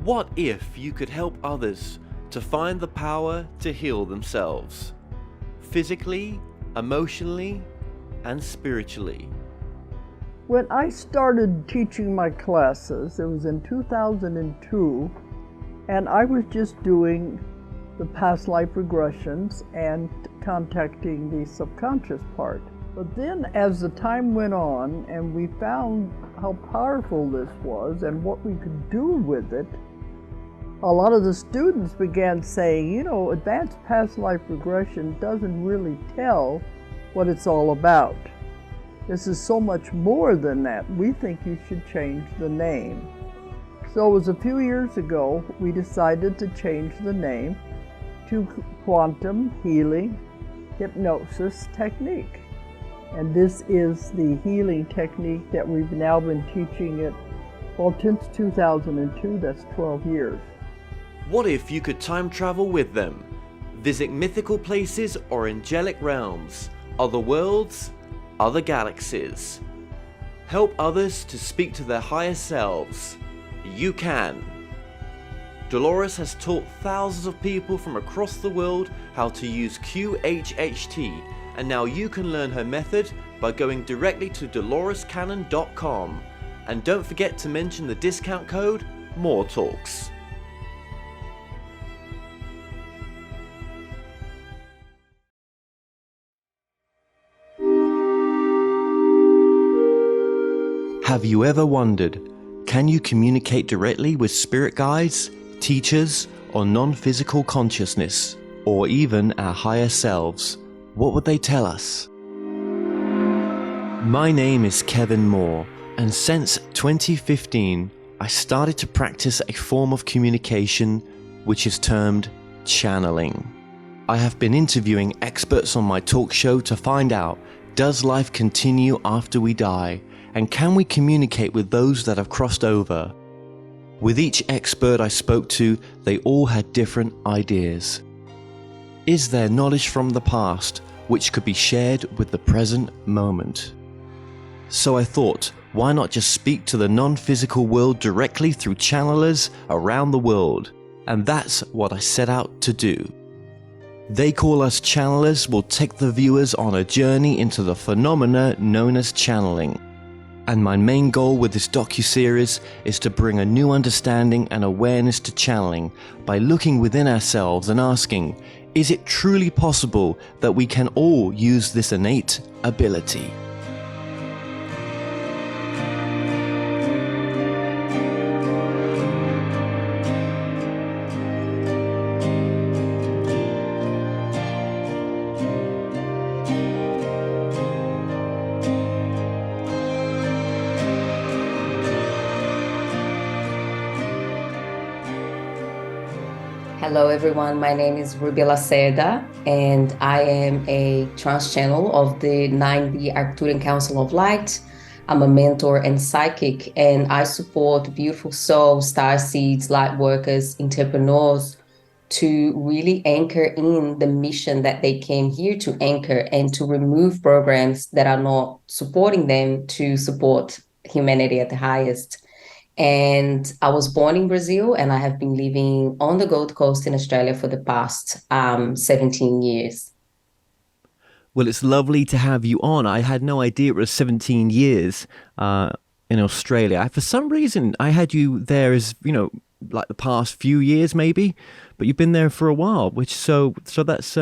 What if you could help others to find the power to heal themselves? Physically, emotionally, and spiritually. When I started teaching my classes, it was in 2002, and I was just doing the past life regressions and contacting the subconscious part. But then as the time went on and we found how powerful this was and what we could do with it, a lot of the students began saying, you know, advanced past life regression doesn't really tell what it's all about. This is so much more than that. We think you should change the name. So it was a few years ago we decided to change the name to Quantum Healing Hypnosis Technique. And this is the healing technique that we've now been teaching it, well, since 2002, that's 12 years. What if you could time travel with them? Visit mythical places or angelic realms, other worlds, other galaxies. Help others to speak to their higher selves. You can. Dolores has taught thousands of people from across the world how to use QHHT, and now you can learn her method by going directly to dolorescannon.com. And don't forget to mention the discount code MORETALKS. Have you ever wondered, can you communicate directly with spirit guides, teachers, or non-physical consciousness, or even our higher selves? What would they tell us? My name is Kevin Moore, and since 2015, I started to practice a form of communication which is termed channeling. I have been interviewing experts on my talk show to find out, does life continue after we die? And can we communicate with those that have crossed over? With each expert I spoke to, they all had different ideas. Is there knowledge from the past which could be shared with the present moment? So I thought, why not just speak to the non-physical world directly through channelers around the world? And that's what I set out to do. They Call Us Channelers will take the viewers on a journey into the phenomena known as channeling. And my main goal with this docuseries is to bring a new understanding and awareness to channeling by looking within ourselves and asking, is it truly possible that we can all use this innate ability? Hello everyone, my name is Rubia Lacerda and I am a trance channel of the 9D Arcturian Council of Light. I'm a mentor and psychic, and I support beautiful souls, starseeds, light workers, entrepreneurs to really anchor in the mission that they came here to anchor, and to remove programs that are not supporting them to support humanity at the highest. And I was born in Brazil, and I have been living on the Gold Coast in Australia for the past 17 years. Well, it's lovely to have you on. I had no idea it was 17 years in Australia. For some reason, I had you there as, you know, like the past few years maybe, but you've been there for a while, which so that's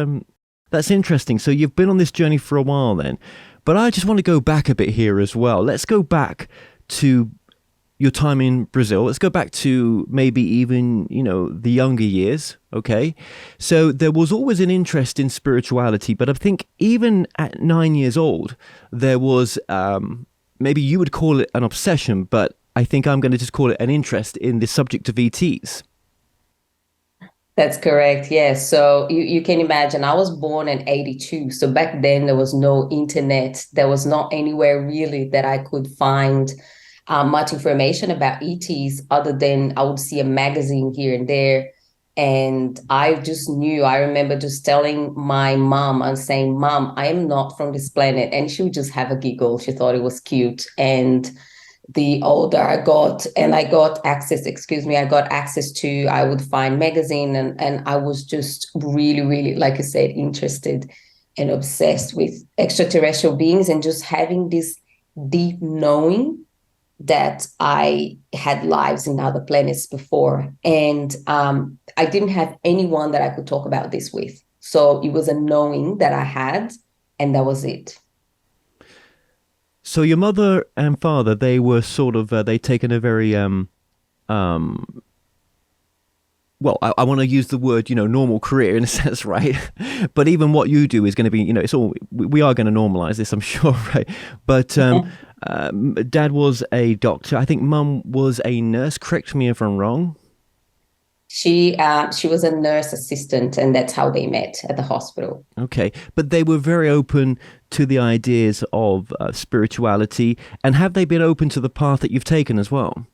interesting. So you've been on this journey for a while then. But I just want to go back a bit here as well. Let's go back to your time in Brazil. Let's go back to maybe even, you know, the younger years, okay? So there was always an interest in spirituality, but I think even at 9 years old, there was, maybe you would call it an obsession, but I think I'm going to just call it an interest in the subject of ETs. That's correct, yes. So you can imagine, I was born in 82. So back then there was no internet. There was not anywhere really that I could find much information about ETs other than I would see a magazine here and there. And I just knew, I remember just telling my mom and saying, Mom, I am not from this planet. And she would just have a giggle. She thought it was cute. And the older I got, and I got access, I got access to, I would find magazine, and I was just really, really, like I said, interested and obsessed with extraterrestrial beings, and just having this deep knowing that I had lives in other planets before. And I didn't have anyone that I could talk about this with. So it was a knowing that I had, and that was it. So your mother and father, they were sort of they'd taken a very well, I want to use the word, normal career in a sense, right? But even what you do is going to be, it's all, we are going to normalize this, I'm sure, right? But dad was a doctor. I think mum was a nurse. Correct me if I'm wrong. She was a nurse assistant, and that's how they met at the hospital. Okay, but they were very open to the ideas of spirituality. And have they been open to the path that you've taken as well?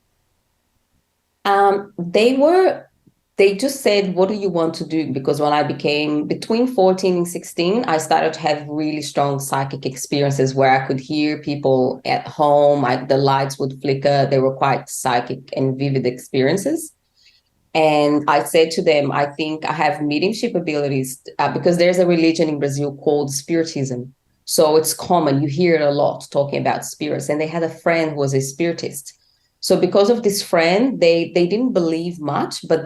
They just said, what do you want to do? Because when I became between 14 and 16, I started to have really strong psychic experiences where I could hear people at home. The lights would flicker. They were quite psychic and vivid experiences. And I said to them, I think I have mediumship abilities because there's a religion in Brazil called Spiritism. So it's common. You hear it a lot talking about spirits. And they had a friend who was a spiritist. So because of this friend, they didn't believe much, but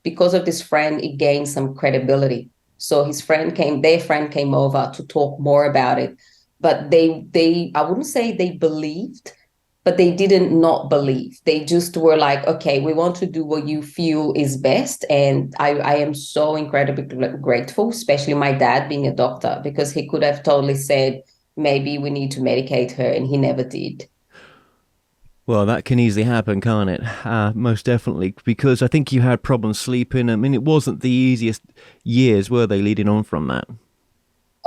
because of this friend, it gained some credibility. So their friend came over to talk more about it. But I wouldn't say they believed, but they didn't not believe. They just were like, okay, we want to do what you feel is best. And I am so incredibly grateful, especially my dad being a doctor, because he could have totally said, maybe we need to medicate her, and he never did. Well, that can easily happen, can't it? Most definitely, because I think you had problems sleeping. I mean, it wasn't the easiest years, were they, leading on from that?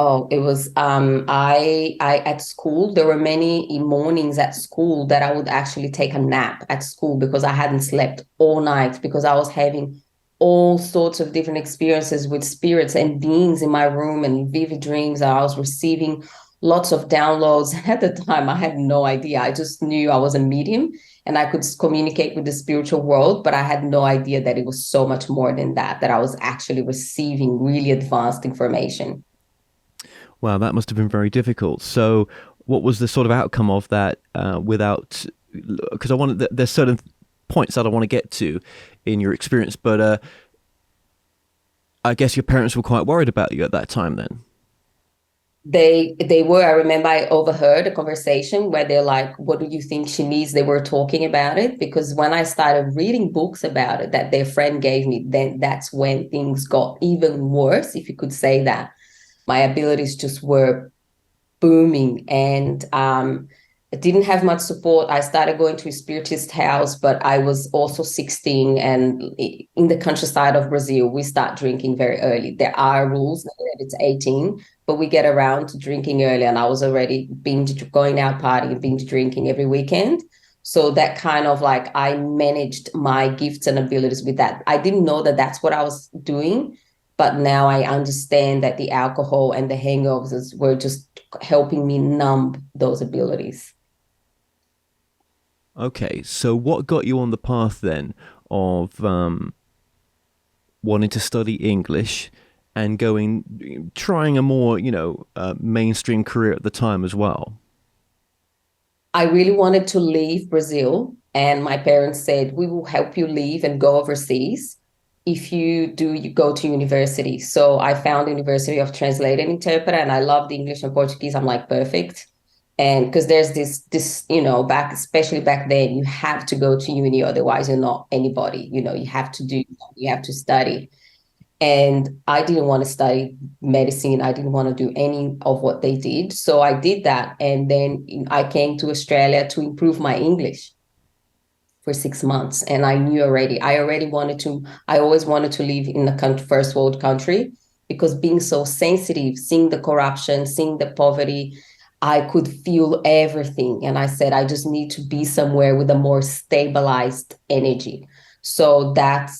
Oh, it was I at school, there were many mornings at school that I would actually take a nap at school because I hadn't slept all night, because I was having all sorts of different experiences with spirits and beings in my room and vivid dreams. I was receiving lots of downloads. At the time, I had no idea. I just knew I was a medium and I could communicate with the spiritual world, but I had no idea that it was so much more than that, that I was actually receiving really advanced information. Wow, that must have been very difficult. So, what was the sort of outcome of that? Without, because there's certain points that I want to get to in your experience, but I guess your parents were quite worried about you at that time. Then They were. I remember I overheard a conversation where they're like, "What do you think she needs?" They were talking about it because when I started reading books about it that their friend gave me, then that's when things got even worse, if you could say that. My abilities just were booming, and I didn't have much support. I started going to a spiritist house, but I was also 16, and in the countryside of Brazil, we start drinking very early. There are rules that it's 18, but we get around to drinking early, and I was already going out partying, binge drinking every weekend. So that kind of like I managed my gifts and abilities with that. I didn't know that that's what I was doing, but now I understand that the alcohol and the hangovers were just helping me numb those abilities. okay, so what got you on the path then of wanting to study English and trying a more mainstream career at the time as well? I really wanted to leave Brazil, and my parents said, we will help you leave and go overseas if you go to university. So I found University of Translate and Interpreter, and I loved English and Portuguese. I'm like, perfect. And because there's this, especially back then, you have to go to uni, otherwise you're not anybody. You have to study. And I didn't want to study medicine. I didn't want to do any of what they did. So I did that. And then I came to Australia to improve my English for 6 months. And I always wanted to live in a first world country, because being so sensitive, seeing the corruption, seeing the poverty, I could feel everything. And I said, I just need to be somewhere with a more stabilized energy. So that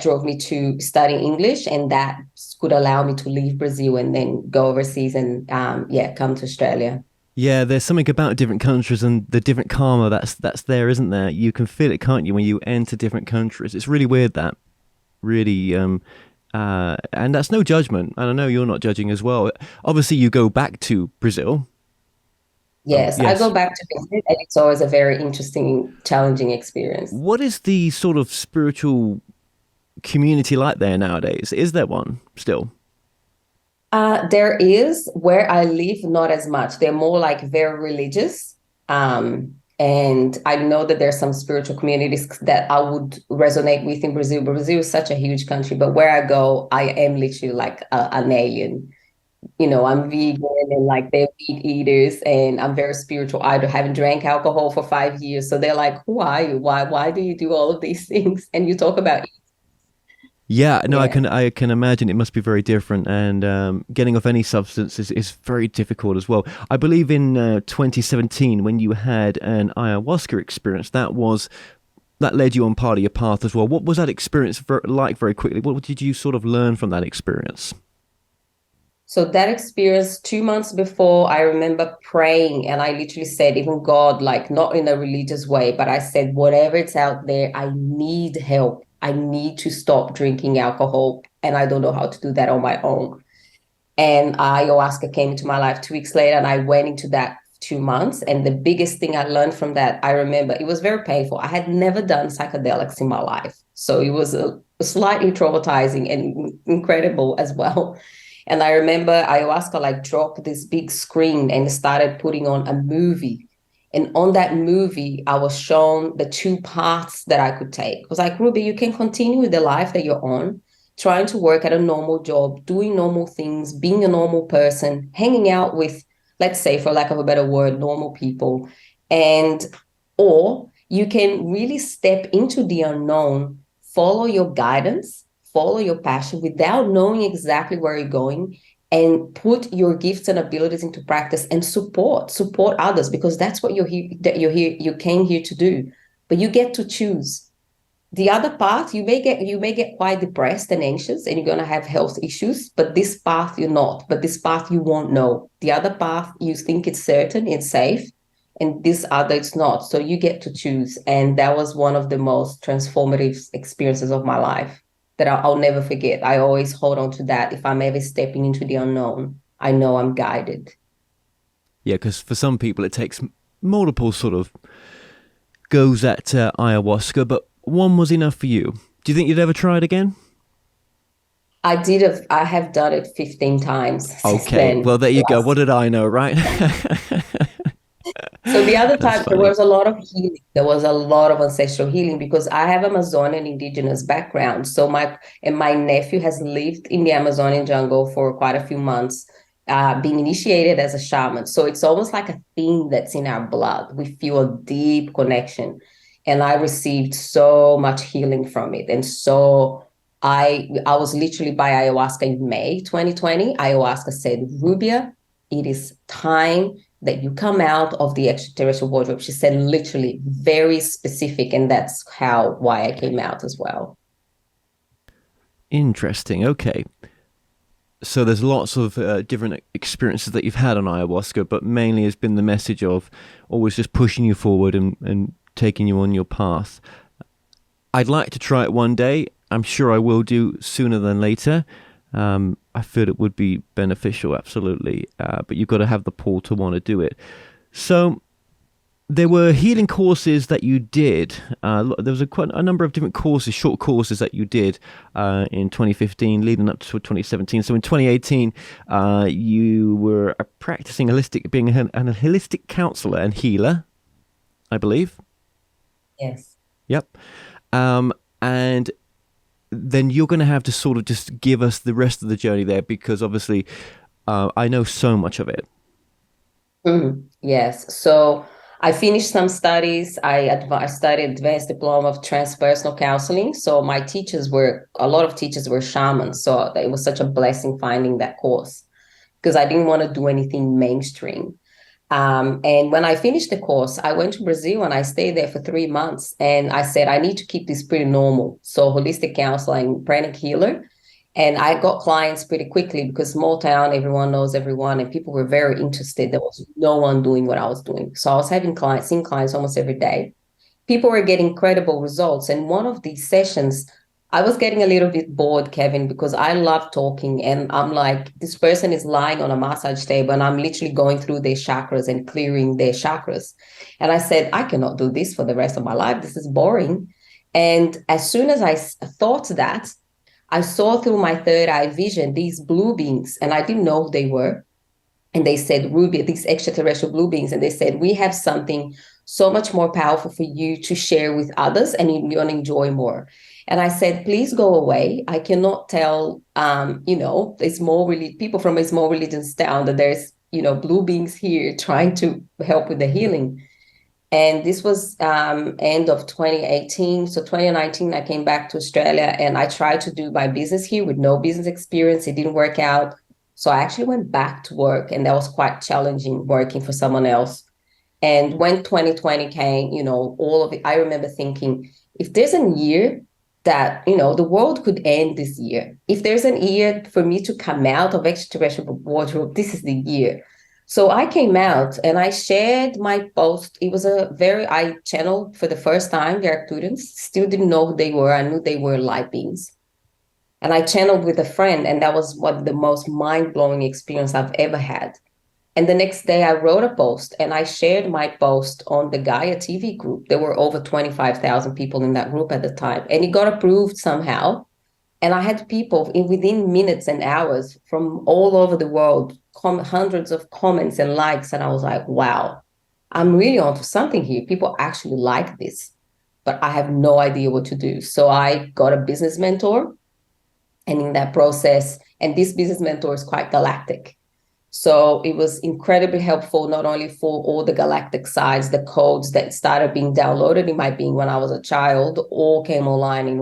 drove me to study English, and that could allow me to leave Brazil and then go overseas and come to Australia. Yeah, there's something about different countries and the different karma that's there, isn't there? You can feel it, can't you, when you enter different countries? It's really weird that. Really, and that's no judgment. And I know you're not judging as well. Obviously, you go back to Brazil. Oh, Yes, I go yes. back to visit, and it's always a very interesting, challenging experience. What is the sort of spiritual community like there nowadays? Is there one still? There is where I live, not as much. They're more like very religious. And I know that there's some spiritual communities that I would resonate with in Brazil. Brazil is such a huge country, but where I go, I am literally like an alien. I'm vegan and like they're meat eaters, and I'm very spiritual. I haven't drank alcohol for 5 years. So they're like, who are you? Why do you do all of these things? And you talk about, Yeah, no, yeah. I can imagine it must be very different, and getting off any substance is very difficult as well. I believe in 2017 when you had an ayahuasca experience, that led you on part of your path as well. What was that experience like very quickly? What did you sort of learn from that experience? So that experience 2 months before, I remember praying and I literally said, even God, like not in a religious way, but I said, whatever it's out there, I need help. I need to stop drinking alcohol. And I don't know how to do that on my own. And ayahuasca came into my life 2 weeks later, and I went into that 2 months. And the biggest thing I learned from that, I remember it was very painful. I had never done psychedelics in my life. So it was slightly traumatizing and incredible as well. And I remember ayahuasca like dropped this big screen and started putting on a movie. And on that movie, I was shown the two paths that I could take. It was like, Ruby, you can continue with the life that you're on, trying to work at a normal job, doing normal things, being a normal person, hanging out with, let's say, for lack of a better word, normal people. And, or you can really step into the unknown, follow your guidance, follow your passion without knowing exactly where you're going, and put your gifts and abilities into practice and support others, because that's what you came here to do. But you get to choose. The other path, you may get quite depressed and anxious, and you're going to have health issues, but this path you're not. But this path you won't know. The other path you think it's certain, it's safe, and this other it's not. So you get to choose. And that was one of the most transformative experiences of my life that I'll never forget. I always hold on to that. If I'm ever stepping into the unknown, I know I'm guided. Yeah, because for some people it takes multiple sort of goes at ayahuasca, but one was enough for you. Do you think you'd ever try it again? I have done it 15 times since Okay, then. well there you go. What did I know, right? So the other That's time there funny. was a lot of healing. There was a lot of ancestral healing because I have Amazonian indigenous background. So my nephew has lived in the Amazonian jungle for quite a few months, being initiated as a shaman. So it's almost like a thing that's in our blood. We feel a deep connection. And I received so much healing from it. And so I was literally by ayahuasca in May 2020. Ayahuasca said, Rubia, it is time that you come out of the extraterrestrial wardrobe. She said literally very specific, and that's why I came out as well. Interesting. Okay. So there's lots of different experiences that you've had on ayahuasca, but mainly has been the message of always just pushing you forward and taking you on your path. I'd like to try it one day. I'm sure I will do sooner than later. I feel it would be beneficial, absolutely. But you've got to have the pull to want to do it. So there were healing courses that you did. There was quite a number of different courses, short courses that you did in 2015, leading up to 2017. So in 2018, you were practicing being an holistic counselor and healer, I believe. Yes. Yep. And then you're going to have to sort of just give us the rest of the journey there, because obviously I know so much of it. Yes. So I finished some studies. I studied advanced diploma of transpersonal counseling. So a lot of teachers were shamans. So it was such a blessing finding that course because I didn't want to do anything mainstream. And when I finished the course, I went to Brazil and I stayed there for 3 months. And I said, I need to keep this pretty normal. So holistic counselor and pranic healer. And I got clients pretty quickly because small town, everyone knows everyone, and people were very interested. There was no one doing what I was doing. So I was having clients, seeing clients almost every day. People were getting incredible results. And one of these sessions, I was getting a little bit bored, Kevin, because I love talking. And I'm like, this person is lying on a massage table, and I'm literally going through their chakras and clearing their chakras. And I said, I cannot do this for the rest of my life. This is boring. And as soon as I thought that, I saw through my third eye vision these blue beings, and I didn't know who they were. And they said, Rubia, these extraterrestrial blue beings, and they said, we have something so much more powerful for you to share with others, and you're going to enjoy more. And I said, please go away. I cannot tell, people from a small religious town that there's, blue beings here trying to help with the healing. And this was end of 2018. So 2019, I came back to Australia, and I tried to do my business here with no business experience. It didn't work out. So I actually went back to work, and that was quite challenging working for someone else. And when 2020 came, all of it, I remember thinking, if there's a year that, the world could end this year, if there's a year for me to come out of extraterrestrial wardrobe, this is the year. So I came out and I shared my post. It was I channeled for the first time the Arcturians, still didn't know who they were. I knew they were light beings. And I channeled with a friend, and that was one of the most mind-blowing experience I've ever had. And the next day I wrote a post, and I shared my post on the Gaia TV group. There were over 25,000 people in that group at the time, and it got approved somehow. And I had people within minutes and hours from all over the world, hundreds of comments and likes. And I was like, wow, I'm really onto something here. People actually like this, but I have no idea what to do. So I got a business mentor. And in that process, and this business mentor is quite galactic. So it was incredibly helpful, not only for all the galactic sides, the codes that started being downloaded in my being when I was a child, all came online, and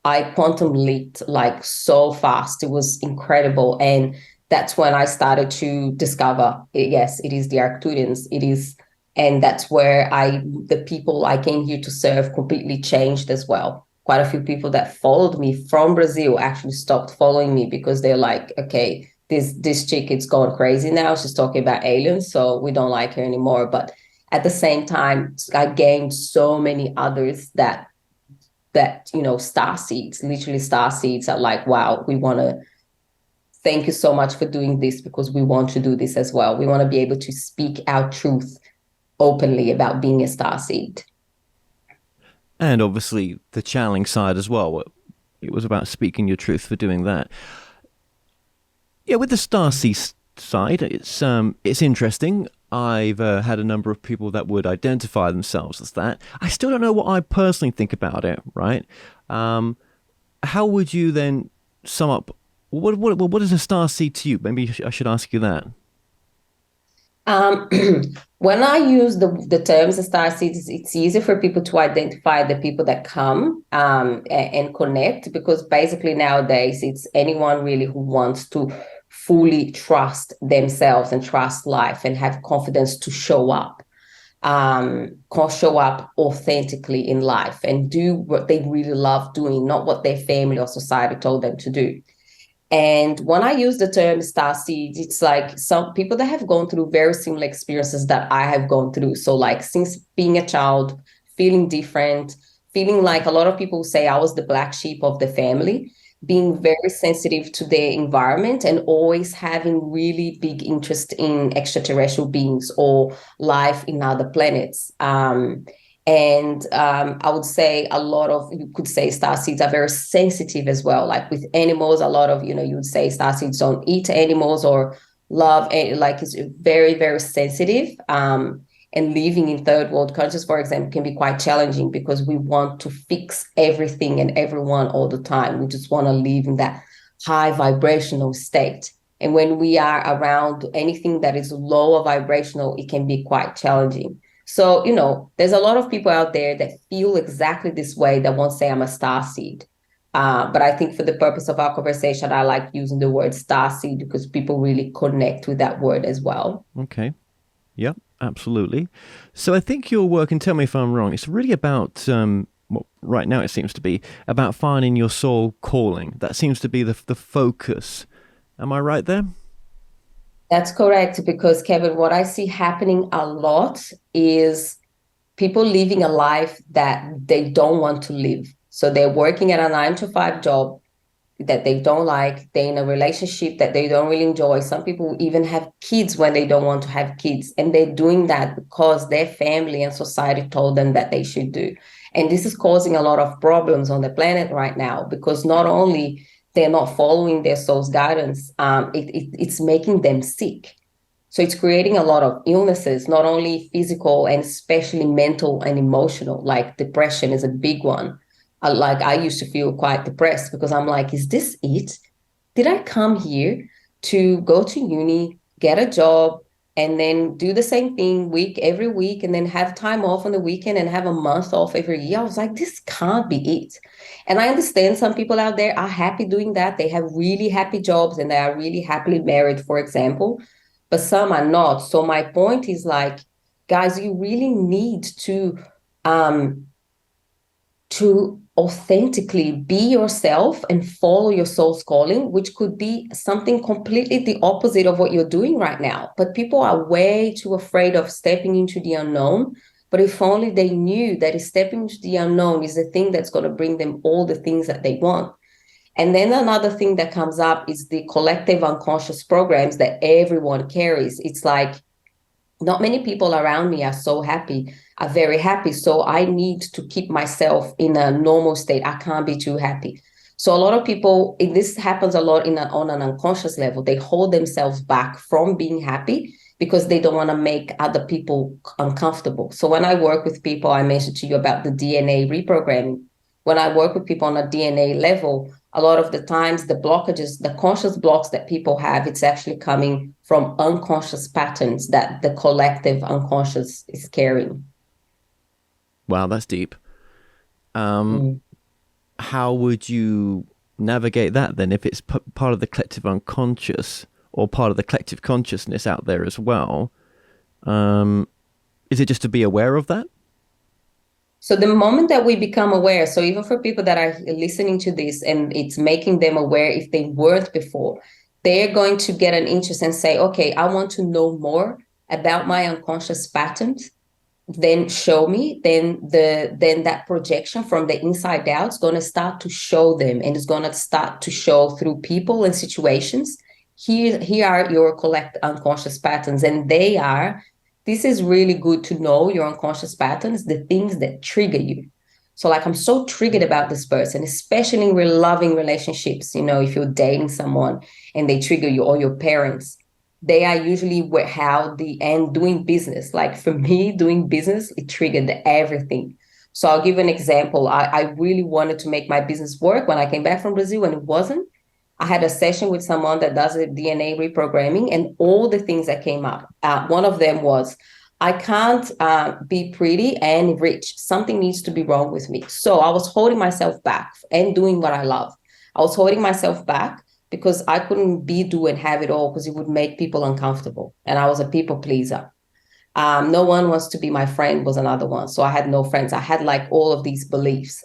I quantum leaped like so fast. It was incredible. And that's when I started to discover, yes, it is the Arcturians. It is, and that's where the people I came here to serve completely changed as well. Quite a few people that followed me from Brazil actually stopped following me because they're like, okay, this chick is going crazy now. She's talking about aliens, so we don't like her anymore. But at the same time, I gained so many others that star seeds, literally star seeds, are like, wow, we want to thank you so much for doing this, because we want to do this as well. We want to be able to speak our truth openly about being a star seed. And obviously the channeling side as well. It was about speaking your truth for doing that. Yeah, with the Starseed side, it's interesting. I've had a number of people that would identify themselves as that. I still don't know what I personally think about it, right? How would you then sum up, what is a Starseed to you? Maybe I should ask you that. When I use the terms starseeds, it's easy for people to identify the people that come and connect, because basically nowadays it's anyone really who wants to fully trust themselves and trust life and have confidence to show up authentically in life and do what they really love doing, not what their family or society told them to do. And when I use the term starseed, it's like some people that have gone through very similar experiences that I have gone through. So like since being a child, feeling different, feeling like a lot of people say I was the black sheep of the family, being very sensitive to their environment and always having really big interest in extraterrestrial beings or life in other planets. I would say you could say starseeds are very sensitive as well. Like with animals, a lot of, you would say starseeds don't eat animals or love, like it's very, very sensitive. And living in third world countries, for example, can be quite challenging because we want to fix everything and everyone all the time. We just want to live in that high vibrational state. And when we are around anything that is lower vibrational, it can be quite challenging. So, there's a lot of people out there that feel exactly this way that won't say I'm a starseed. But I think for the purpose of our conversation, I like using the word starseed because people really connect with that word as well. Okay. Yep, absolutely. So I think your work, and tell me if I'm wrong, it's really about well, right now it seems to be about finding your soul calling. That seems to be the focus. Am I right there? That's correct, because Kevin, what I see happening a lot is people living a life that they don't want to live. So they're working at a 9 to 5 job that they don't like. They're in a relationship that they don't really enjoy. Some people even have kids when they don't want to have kids. And they're doing that because their family and society told them that they should do. And this is causing a lot of problems on the planet right now, because not only they're not following their soul's guidance, it's making them sick. So it's creating a lot of illnesses, not only physical and especially mental and emotional, like depression is a big one. Like I used to feel quite depressed because I'm like, is this it? Did I come here to go to uni, get a job, and then do the same thing every week, and then have time off on the weekend and have a month off every year? I was like, this can't be it. And I understand some people out there are happy doing that. They have really happy jobs and they are really happily married, for example, but some are not. So my point is like, guys, you really need um, to authentically be yourself and follow your soul's calling, which could be something completely the opposite of what you're doing right now. But people are way too afraid of stepping into the unknown. But if only they knew that stepping into the unknown is the thing that's going to bring them all the things that they want. And then another thing that comes up is the collective unconscious programs that everyone carries. It's like, not many people around me are very happy. So I need to keep myself in a normal state. I can't be too happy. So a lot of people, this happens a lot on an unconscious level. They hold themselves back from being happy because they don't want to make other people uncomfortable. So when I work with people, I mentioned to you about the DNA reprogramming. When I work with people on a DNA level, a lot of the times the blockages, the conscious blocks that people have, it's actually coming from unconscious patterns that the collective unconscious is carrying. Wow, that's deep. Mm. How would you navigate that then, if it's part of the collective unconscious or part of the collective consciousness out there as well? Is it just to be aware of that? So the moment that we become aware, so even for people that are listening to this and it's making them aware if they weren't before, they're going to get an interest and say, okay, I want to know more about my unconscious patterns. Then show me, then that projection from the inside out is going to start to show them, and it's going to start to show through people and situations. Here are your collect unconscious patterns, and this is really good to know your unconscious patterns, the things that trigger you. So like, I'm so triggered about this person, especially in loving relationships. If you're dating someone and they trigger you, or your parents, they are usually and doing business. Like for me, doing business, it triggered everything. So I'll give an example. I really wanted to make my business work when I came back from Brazil, and it wasn't. I had a session with someone that does a DNA reprogramming, and all the things that came up. One of them was, I can't be pretty and rich. Something needs to be wrong with me. So I was holding myself back and doing what I love. I was holding myself back because I couldn't do and have it all, because it would make people uncomfortable. And I was a people pleaser. No one wants to be my friend was another one. So I had no friends. I had like all of these beliefs,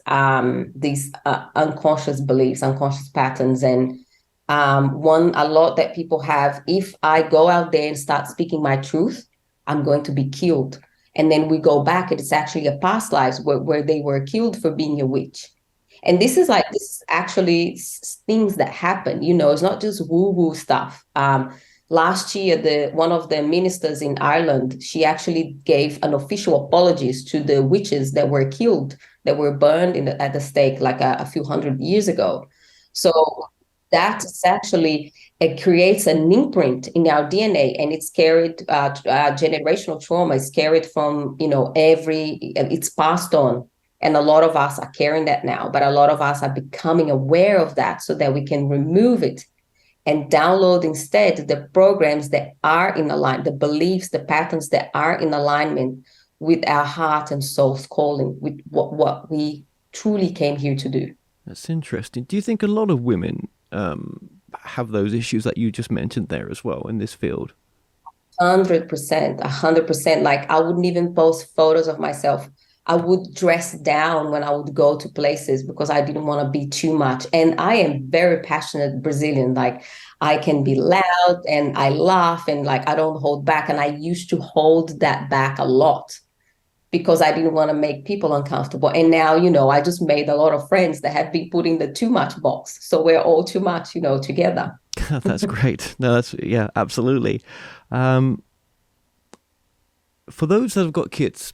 these unconscious beliefs, unconscious patterns. And a lot that people have, if I go out there and start speaking my truth, I'm going to be killed. And then we go back, and it's actually a past lives where they were killed for being a witch. And this is actually things that happen, it's not just woo-woo stuff. Last year, one of the ministers in Ireland, she actually gave an official apologies to the witches that were killed, that were burned at the stake like a few hundred years ago. So that is actually, it creates an imprint in our DNA, and it's carried, generational trauma is carried from, it's passed on. And a lot of us are carrying that now, but a lot of us are becoming aware of that so that we can remove it and download instead the programs that are in alignment, the beliefs, the patterns that are in alignment with our heart and soul's calling, with what we truly came here to do. That's interesting. Do you think a lot of women have those issues that you just mentioned there as well in this field? 100%. Like, I wouldn't even post photos of myself I would dress down when I would go to places because I didn't want to be too much. And I am very passionate Brazilian. Like I can be loud and I laugh and like I don't hold back. And I used to hold that back a lot because I didn't want to make people uncomfortable. And now, I just made a lot of friends that have been put in the too much box. So we're all too much, together. That's great. No, yeah, absolutely. For those that have got kids,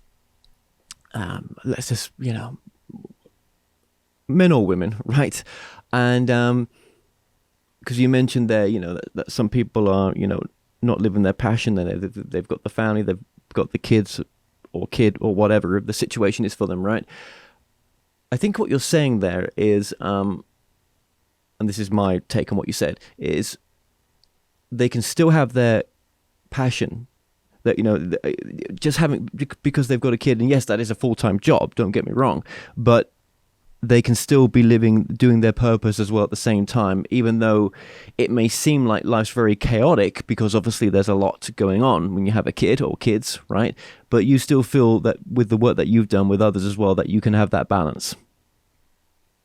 let's just, men or women, right? And because you mentioned there, that some people are, not living their passion. They've got the family, they've got the kids or kid or whatever the situation is for them, right? I think what you're saying there is, and this is my take on what you said, is they can still have their passion that, just having, because they've got a kid, and yes, that is a full-time job, don't get me wrong, but they can still be doing their purpose as well at the same time, even though it may seem like life's very chaotic, because obviously there's a lot going on when you have a kid or kids, right? But you still feel that with the work that you've done with others as well, that you can have that balance.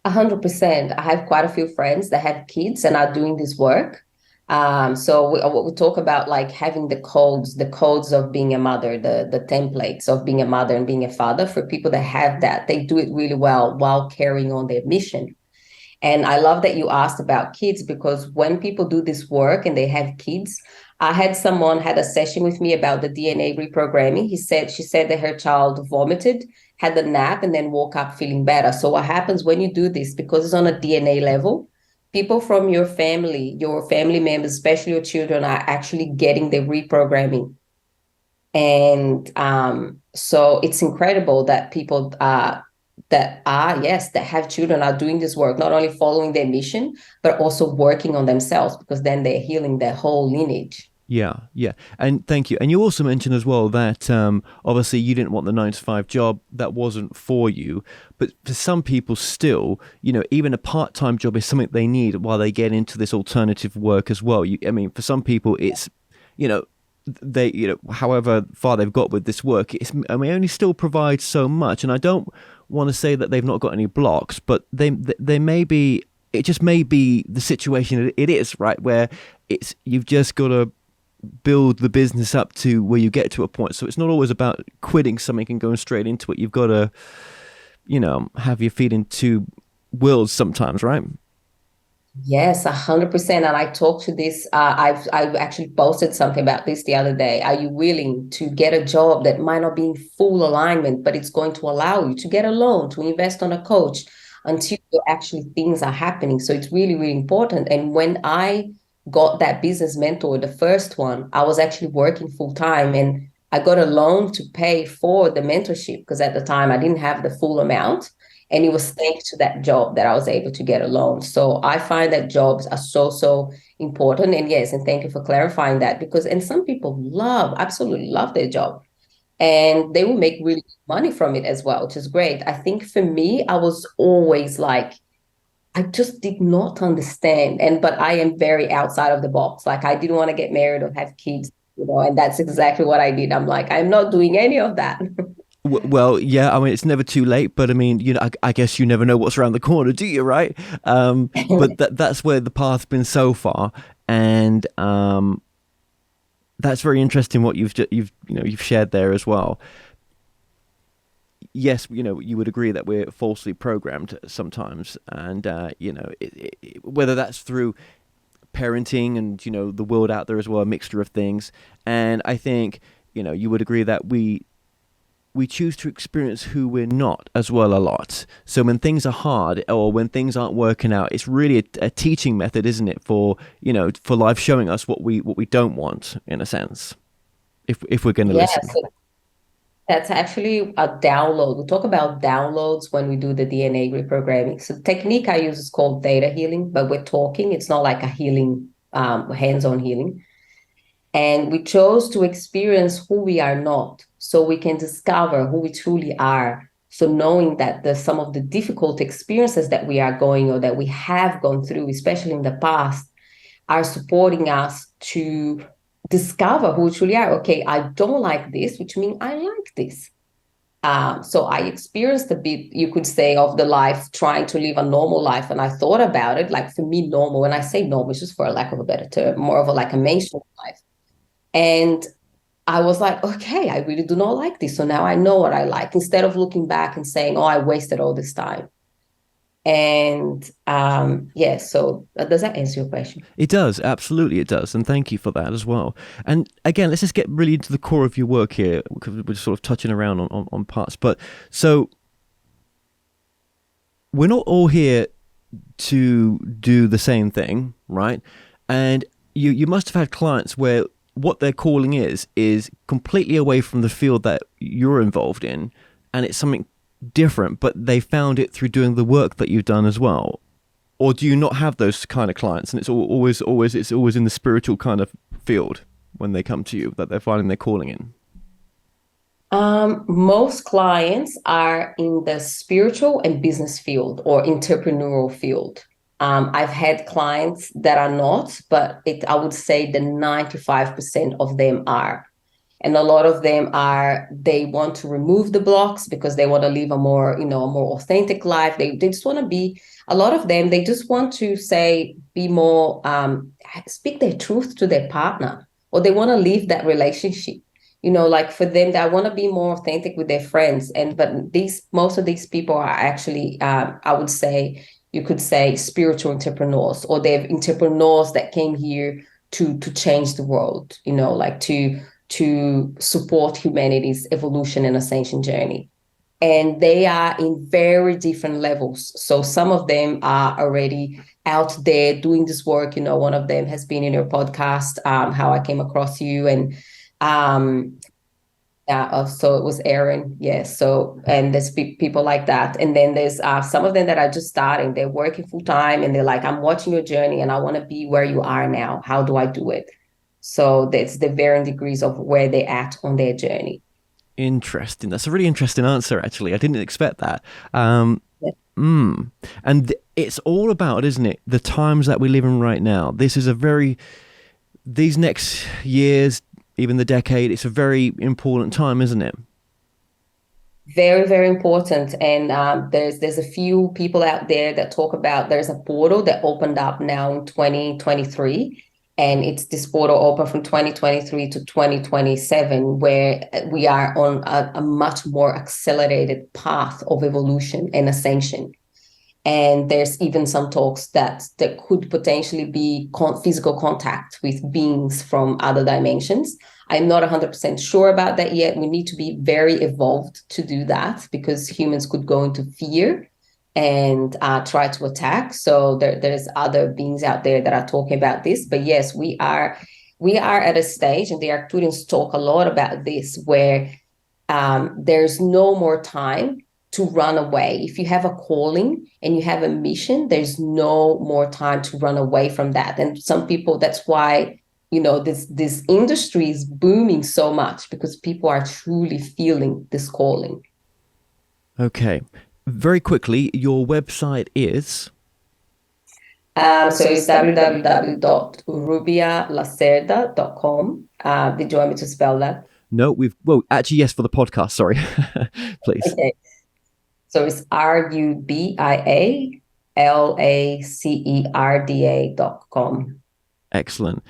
100%. I have quite a few friends that have kids and are doing this work. So we talk about like having the codes of being a mother, the templates of being a mother and being a father. For people that have that, they do it really well while carrying on their mission. And I love that you asked about kids, because when people do this work and they have kids, I had someone had a session with me about the DNA reprogramming. She said that her child vomited, had a nap, and then woke up feeling better. So what happens when you do this, because it's on a DNA level, people from your family members, especially your children, are actually getting the reprogramming. And so it's incredible that people that have children are doing this work, not only following their mission, but also working on themselves, because then they're healing their whole lineage. Yeah, yeah. And thank you. And you also mentioned as well that obviously you didn't want the 9 to 5 job. That wasn't for you. But for some people still, even a part-time job is something they need while they get into this alternative work as well. For some people it's, however far they've got with this work, only still provide so much. And I don't want to say that they've not got any blocks, but they may be, it just may be the situation it is, right? Where you've just got to build the business up to where you get to a point. So it's not always about quitting something and going straight into it. You've got to, have your feet in two worlds sometimes, right? Yes, 100%. And I talked to this. I've actually posted something about this the other day. Are you willing to get a job that might not be in full alignment, but it's going to allow you to get a loan, to invest on a coach until actually things are happening? So it's really, really important. And when I got that business mentor, the first one, I was actually working full time, and I got a loan to pay for the mentorship, because at the time I didn't have the full amount. And it was thanks to that job that I was able to get a loan. So I find that jobs are so, so important. And yes, and thank you for clarifying that, and some people absolutely love their job, and they will make really good money from it as well, which is great. I think for me, I was always like, I just did not understand. But I am very outside of the box. Like I didn't want to get married or have kids, and that's exactly what I did. I'm like, I'm not doing any of that. Well, yeah, it's never too late, but I guess you never know what's around the corner, do you, right? But that's where the path's been so far. And that's very interesting what you've shared there as well. Yes, you would agree that we're falsely programmed sometimes, and whether that's through parenting and the world out there as well, a mixture of things. And I think you would agree that we choose to experience who we're not as well a lot. So when things are hard or when things aren't working out, it's really a teaching method, isn't it? For life showing us what we don't want, in a sense, if we're going to listen. That's actually a download. We talk about downloads when we do the DNA reprogramming. So the technique I use is called theta healing, but we're talking, it's not like a healing, hands-on healing. And we chose to experience who we are not, so we can discover who we truly are. So knowing that some of the difficult experiences that we are going or that we have gone through, especially in the past, are supporting us to discover who we truly are. Okay, I don't like this, which means I like this. So I experienced a bit, you could say, of the life, trying to live a normal life. And I thought about it, like for me, normal, when I say normal, it's just for a lack of a better term, more of a like a mainstream life. And I was like, okay, I really do not like this. So now I know what I like, instead of looking back and saying, oh, I wasted all this time. And yeah, so does that answer your question? It does, absolutely it does, and thank you for that as well. And again, let's just get really into the core of your work here, because we're sort of touching around on parts. But so we're not all here to do the same thing, right? And you must have had clients where what their calling is completely away from the field that you're involved in, and it's something different, but they found it through doing the work that you've done as well. Or do you not have those kind of clients, and it's always in the spiritual kind of field when they come to you that they're finding their calling in? Most clients are in the spiritual and business field or entrepreneurial field. I've had clients that are not, but I would say the 95% of them are. And a lot of them they want to remove the blocks because they want to live a more, a more authentic life. They just want to be, a lot of them, they just want to be more, speak their truth to their partner, or they want to leave that relationship. Like for them, I want to be more authentic with their friends. But most of these people are actually, I would say, you could say spiritual entrepreneurs, or they're entrepreneurs that came here to change the world, like to support humanity's evolution and ascension journey. And they are in very different levels. So some of them are already out there doing this work. One of them has been in your podcast, How I Came Across You. And so it was Aaron. Yeah. So, and there's people like that. And then there's some of them that are just starting. They're working full time and they're like, I'm watching your journey and I want to be where you are now. How do I do it? So that's the varying degrees of where they're at on their journey. Interesting. That's a really interesting answer, actually. I didn't expect that. Yeah. And it's all about, isn't it, the times that we live in right now. This is these next years, even the decade, it's a very important time, isn't it? Very, very important. And there's a few people out there that talk about, there's a portal that opened up now in 2023. And it's this portal open from 2023 to 2027, where we are on a much more accelerated path of evolution and ascension. And there's even some talks that there could potentially be physical contact with beings from other dimensions. I'm not 100% sure about that yet. We need to be very evolved to do that, because humans could go into fear and try to attack. So there's other beings out there that are talking about this. But yes, we are at a stage, and the Arcturians talk a lot about this, where there's no more time to run away. If you have a calling and you have a mission, there's no more time to run away from that. And some people, that's why, this industry is booming so much, because people are truly feeling this calling. Okay. Very quickly, your website is? So it's www.rubialacerda.com. Did you want me to spell that? No, actually, yes, for the podcast. Sorry. Please. Okay. So it's RubiaLacerda.com. Excellent.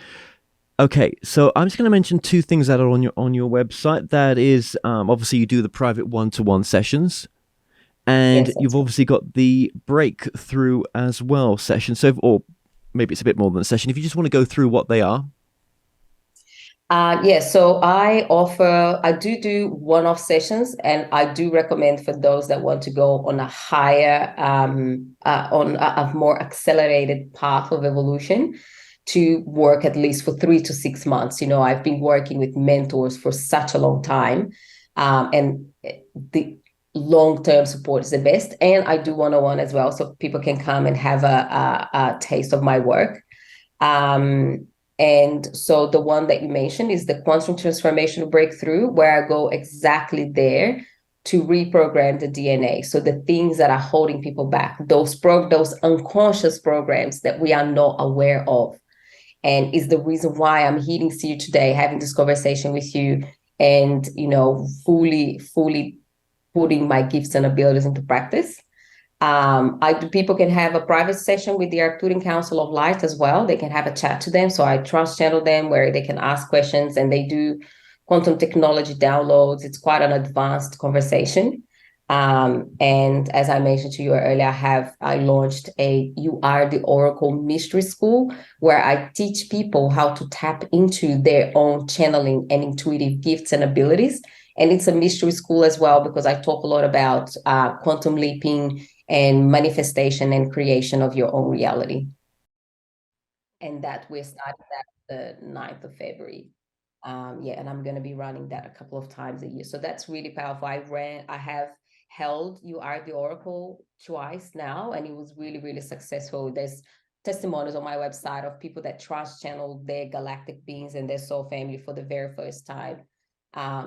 Okay, so I'm just going to mention two things that are on your website. That is, obviously, you do the private one-to-one sessions, and Yes, you've obviously got the breakthrough as well session. So, or maybe it's a bit more than a session. If you just want to go through what they are. Yes, so I do one-off sessions, and I do recommend for those that want to go on a higher, on a more accelerated path of evolution, to work at least for 3 to 6 months. I've been working with mentors for such a long time, and the long-term support is the best. And I do one-on-one as well, so people can come and have a taste of my work. And so the one that you mentioned is the Quantum Transformational Breakthrough, where I go exactly there to reprogram the DNA. So the things that are holding people back, those unconscious programs that we are not aware of. And is the reason why I'm here today, having this conversation with you, and, fully putting my gifts and abilities into practice. People can have a private session with the Arcturian Council of Light as well. They can have a chat to them. So I trance channel them where they can ask questions, and they do quantum technology downloads. It's quite an advanced conversation. And as I mentioned to you earlier, I launched a You Are the Oracle Mystery School, where I teach people how to tap into their own channeling and intuitive gifts and abilities. And it's a mystery school as well, because I talk a lot about quantum leaping and manifestation and creation of your own reality. And that we started that the 9th of February. And I'm going to be running that a couple of times a year. So that's really powerful. I have held You Are the Oracle twice now, and it was really, really successful. There's testimonies on my website of people that trance channeled their galactic beings and their soul family for the very first time.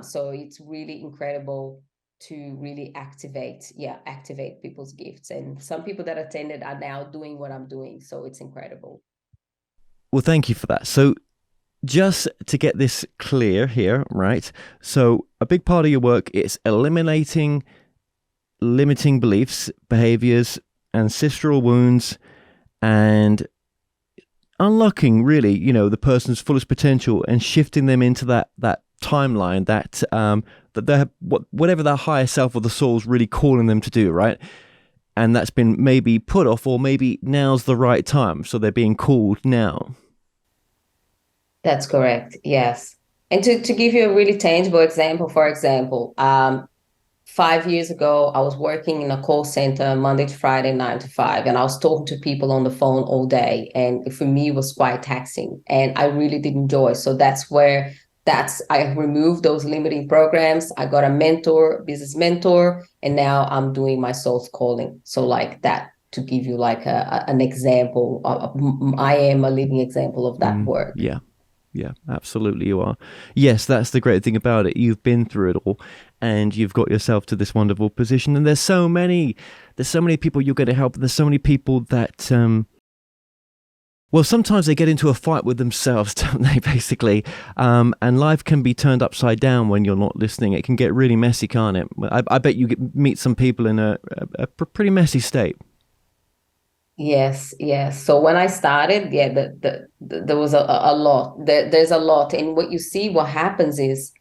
So it's really incredible to really activate people's gifts. And some people that attended are now doing what I'm doing. So it's incredible. Well, thank you for that. So just to get this clear here, right? So a big part of your work is eliminating limiting beliefs, behaviors, ancestral wounds, and unlocking really, the person's fullest potential and shifting them into that timeline that they're whatever their higher self or the soul's really calling them to do, right? And that's been maybe put off, or maybe now's the right time, so they're being called now. That's correct. Yes. And to give you a really tangible example, for example, 5 years ago, I was working in a call center Monday to Friday, 9 to 5, and I was talking to people on the phone all day. And for me, it was quite taxing, and I really did enjoy. So I removed those limiting programs. I got a business mentor, and now I'm doing my soul's calling. So like that, to give you like an example, I am a living example of that work. Yeah, absolutely you are. Yes, that's the great thing about it. You've been through it all, and you've got yourself to this wonderful position. And there's so many people you're going to help. There's so many people that, well, sometimes they get into a fight with themselves, don't they, basically? And life can be turned upside down when you're not listening. It can get really messy, can't it? I bet you meet some people in a pretty messy state. Yes. So when I started, there was a lot. There's a lot. And what happens is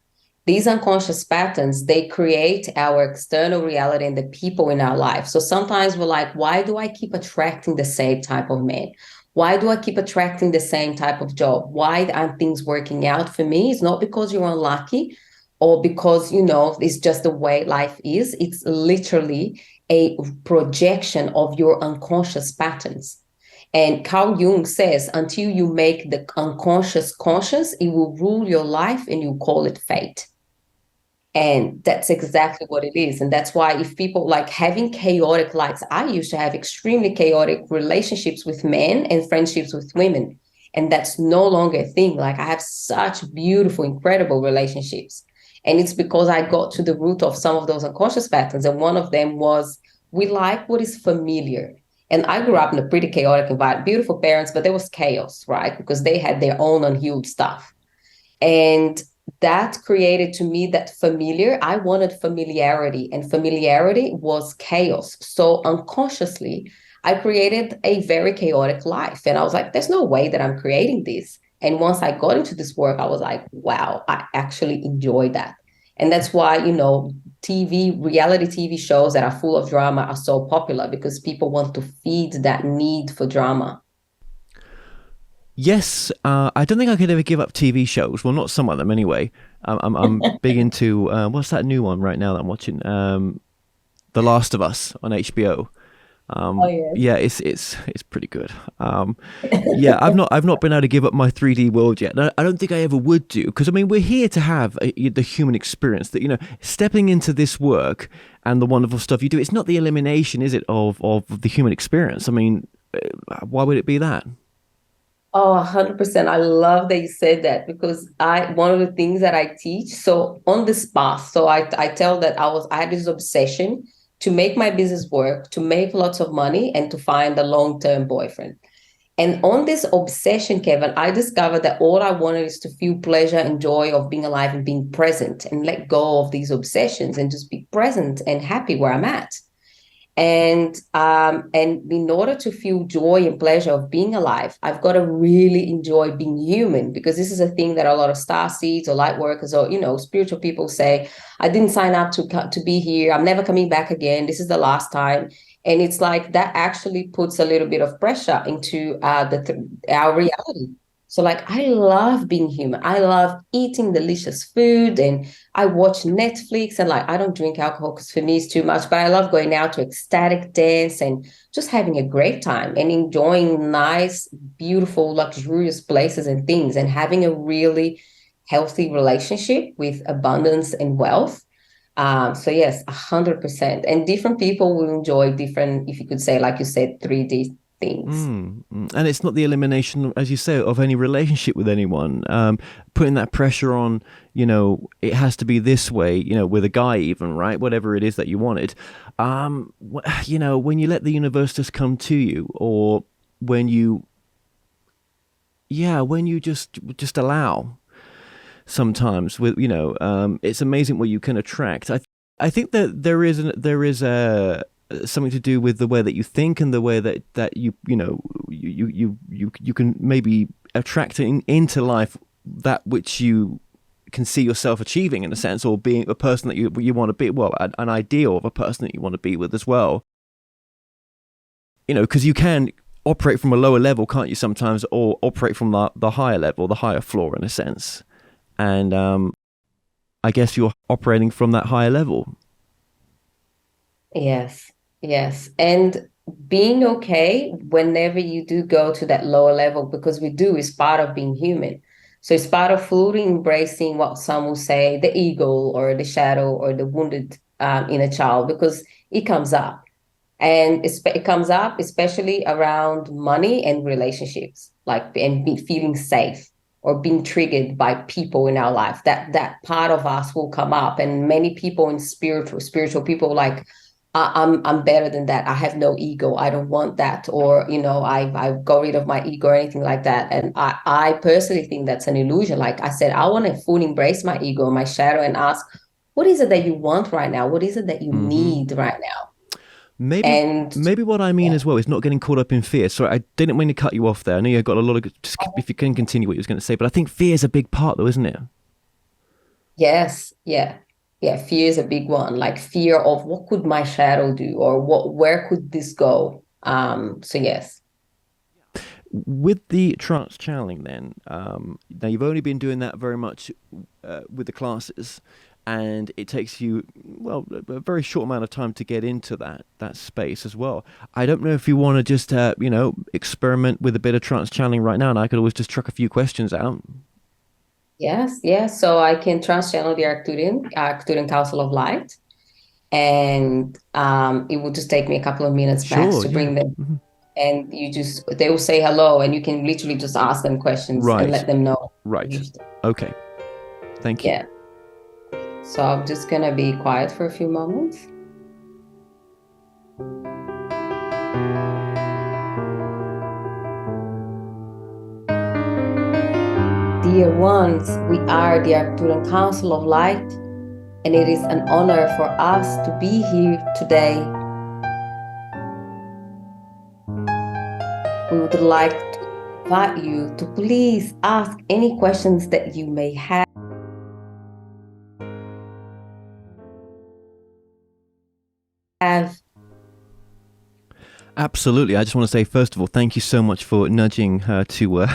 these unconscious patterns, they create our external reality and the people in our life. So sometimes we're like, why do I keep attracting the same type of man? Why do I keep attracting the same type of job? Why aren't things working out for me? It's not because you're unlucky or because, it's just the way life is. It's literally a projection of your unconscious patterns. And Carl Jung says, until you make the unconscious conscious, it will rule your life, and you call it fate. And that's exactly what it is. And that's why if people like having chaotic lives, I used to have extremely chaotic relationships with men and friendships with women. And that's no longer a thing. Like I have such beautiful, incredible relationships. And it's because I got to the root of some of those unconscious patterns. And one of them was, we like what is familiar. And I grew up in a pretty chaotic environment, beautiful parents, but there was chaos, right? Because they had their own unhealed stuff. And that created to me that familiar. I wanted familiarity, and familiarity was chaos. So unconsciously, I created a very chaotic life. And I was like, there's no way that I'm creating this. And once I got into this work, I was like, wow, I actually enjoy that. And that's why, reality TV shows that are full of drama are so popular, because people want to feed that need for drama. Yes, I don't think I could ever give up TV shows. Well, not some of them anyway. I'm big into, what's that new one right now that I'm watching? The Last of Us on HBO. Yes. Yeah, it's pretty good. Yeah, I've not been able to give up my 3D world yet. I don't think I ever would do, because we're here to have the human experience. That stepping into this work and the wonderful stuff you do. It's not the elimination, is it, of the human experience? Why would it be that? Oh, 100%. I love that you said that, because one of the things that I teach, so on this path, so I tell that I had this obsession to make my business work, to make lots of money, and to find a long-term boyfriend. And on this obsession, Kevin, I discovered that all I wanted is to feel pleasure and joy of being alive and being present, and let go of these obsessions and just be present and happy where I'm at. And in order to feel joy and pleasure of being alive, I've got to really enjoy being human, because this is a thing that a lot of star seeds or light workers or, you know, spiritual people say, I didn't sign up to be here. I'm never coming back again. This is the last time. And it's like that actually puts a little bit of pressure into our reality. So like, I love being human. I love eating delicious food, and I watch Netflix, and like, I don't drink alcohol because for me it's too much, but I love going out to ecstatic dance and just having a great time and enjoying nice, beautiful, luxurious places and things, and having a really healthy relationship with abundance and wealth. So yes, 100%. And different people will enjoy different, if you could say, like you said, 3D things. And it's not the elimination, as you say, of any relationship with anyone. Putting that pressure on, you know, it has to be this way, you know, with a guy even, right? Whatever it is that you wanted. You know, when you let the universe just come to you, or when you just allow, sometimes with, you know, it's amazing what you can attract. I think that there is a something to do with the way that you think, and the way that you know you can maybe attract into life that which you can see yourself achieving, in a sense, or being a person that you want to be, well, an ideal of a person that you want to be with as well. You know, because you can operate from a lower level, can't you, sometimes, or operate from the higher level, the higher floor, in a sense. And I guess you're operating from that higher level. Yes, yes. And being okay whenever you do go to that lower level, because we do, is part of being human. So it's part of fully embracing what some will say the ego or the shadow or the wounded inner child, because it comes up. And it comes up especially around money and relationships, like, and feeling safe or being triggered by people in our life. That part of us will come up, and many people in spiritual people, like, I'm better than that. I have no ego. I don't want that. Or, you know, I got rid of my ego or anything like that. And I personally think that's an illusion. Like I said, I want to fully embrace my ego, my shadow, and ask, what is it that you want right now? What is it that you need right now? Maybe what I mean as well is not getting caught up in fear. Sorry, I didn't mean to cut you off there. I know you've got a lot of, just if you can continue what you was going to say, but I think fear is a big part, though, isn't it? Yes, yeah. Yeah, fear is a big one. Like fear of what could my shadow do, or where could this go? So yes. With the trance channeling, then, now you've only been doing that very much with the classes, and it takes you, well, a very short amount of time to get into that space as well. I don't know if you want to just you know, experiment with a bit of trance channeling right now, and I could always just truck a few questions out. Yes, yes. So I can trance channel the Arcturian Council of Light, and it will just take me a couple of minutes max to bring them. Mm-hmm. And they will say hello, and you can literally just ask them questions and let them know. Right. Okay. Thank you. Yeah. So I'm just gonna be quiet for a few moments. Dear ones, we are the Arcturian Council of Light, and it is an honor for us to be here today. We would like to invite you to please ask any questions that you may have. Absolutely. I just want to say, first of all, thank you so much for nudging her to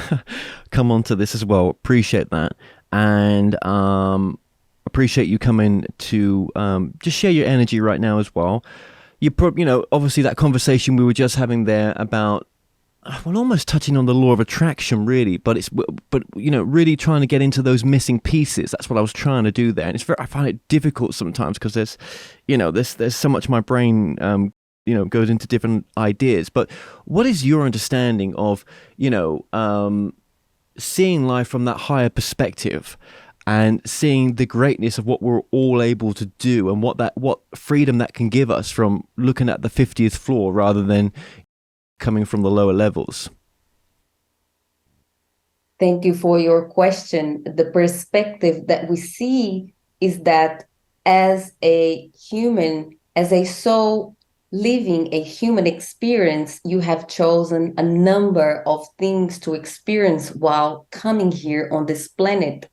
come onto this as well. Appreciate that. And appreciate you coming to just share your energy right now as well. You know, obviously that conversation we were just having there about, well, almost touching on the law of attraction, really, but you know, really trying to get into those missing pieces. That's what I was trying to do there, and I find it difficult sometimes because there's, you know, there's so much my brain, you know, goes into different ideas. But what is your understanding of, you know, seeing life from that higher perspective, and seeing the greatness of what we're all able to do, and what freedom that can give us from looking at the 50th floor rather than coming from the lower levels? Thank you for your question. The perspective that we see is that as a human, as a soul living a human experience, you have chosen a number of things to experience while coming here on this planet.